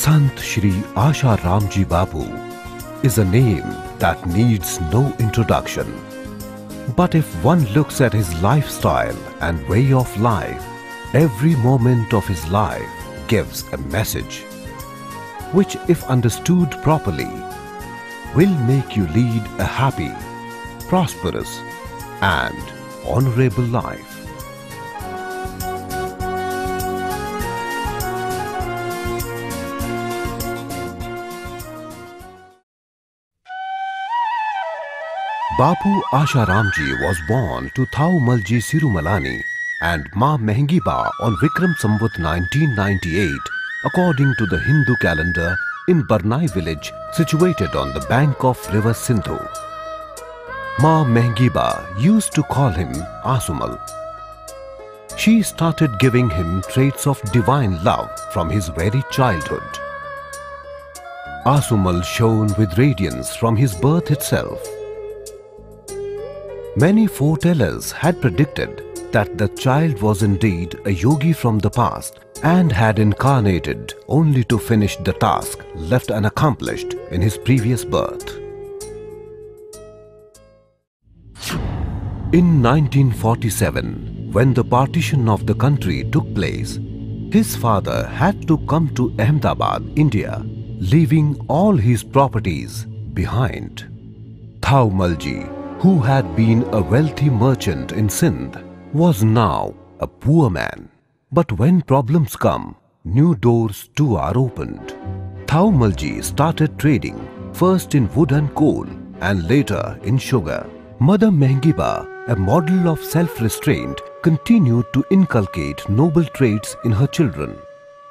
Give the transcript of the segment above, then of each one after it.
Sant Shri Asha Ramji Bapu is a name that needs no introduction. But if one looks at his lifestyle and way of life, every moment of his life gives a message, which if understood properly, will make you lead a happy, prosperous and honorable life. Bapu Asha Ramji was born to Thaumalji Sirumalani and Ma Mehengiba on Vikram Samvat 1998 according to the Hindu calendar in Barnai village situated on the bank of river Sindhu. Ma Mehengiba used to call him Asumal. She started giving him traits of divine love from his very childhood. Asumal shone with radiance from his birth itself. Many foretellers had predicted that the child was indeed a yogi from the past and had incarnated only to finish the task left unaccomplished in his previous birth. In 1947, when the partition of the country took place, his father had to come to Ahmedabad, India, leaving all his properties behind. Thaumalji, who had been a wealthy merchant in Sindh, was now a poor man. But when problems come, new doors too are opened. Thaumalji started trading, first in wood and coal and later in sugar. Mother Mehengiba, a model of self-restraint, continued to inculcate noble traits in her children.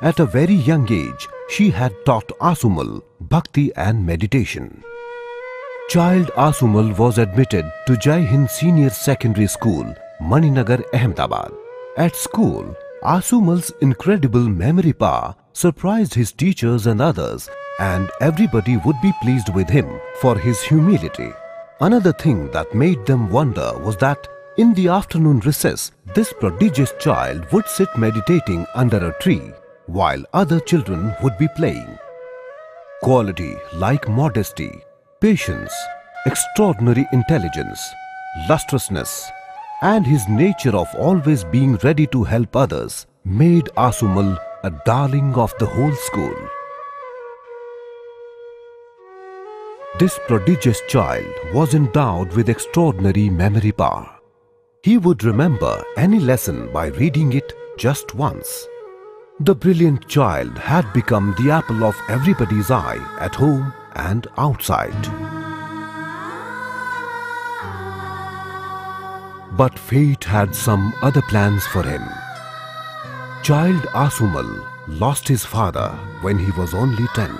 At a very young age, she had taught Asumal bhakti and meditation. Child Asumal was admitted to Jai Hind Senior Secondary School, Maninagar, Ahmedabad. At school, Asumal's incredible memory power surprised his teachers and others, and everybody would be pleased with him for his humility. Another thing that made them wonder was that in the afternoon recess, this prodigious child would sit meditating under a tree while other children would be playing. Quality like modesty, patience, extraordinary intelligence, lustrousness, and his nature of always being ready to help others made Asumal a darling of the whole school. This prodigious child was endowed with extraordinary memory power. He would remember any lesson by reading it just once. The brilliant child had become the apple of everybody's eye at home and outside. But fate had some other plans for him. Child Asumal lost his father when he was only 10.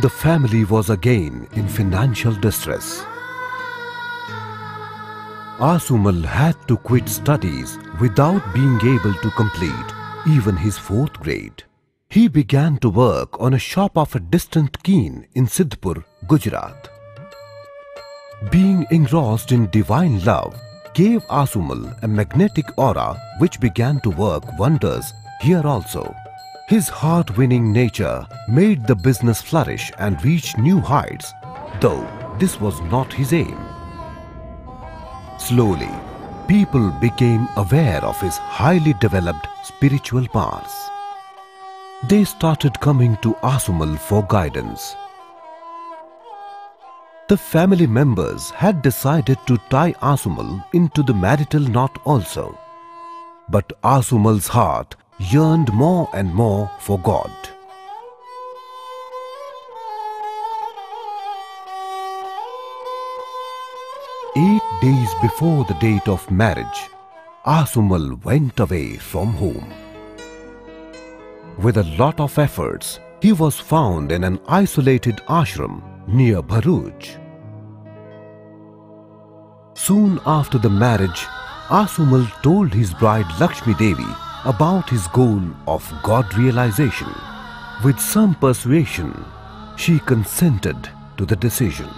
The family was again in financial distress. Asumal had to quit studies without being able to complete even his 4th grade. He began to work on a shop of a distant keen in Siddhpur, Gujarat. Being engrossed in divine love gave Asumal a magnetic aura which began to work wonders here also. His heart-winning nature made the business flourish and reach new heights, though this was not his aim. Slowly, people became aware of his highly developed spiritual powers. They started coming to Asumal for guidance. The family members had decided to tie Asumal into the marital knot also. But Asumal's heart yearned more and more for God. Eight days before the date of marriage, Asumal went away from home. With a lot of efforts, he was found in an isolated ashram near Bharuch. Soon after the marriage, Asumal told his bride Lakshmi Devi about his goal of God realization. With some persuasion, she consented to the decision.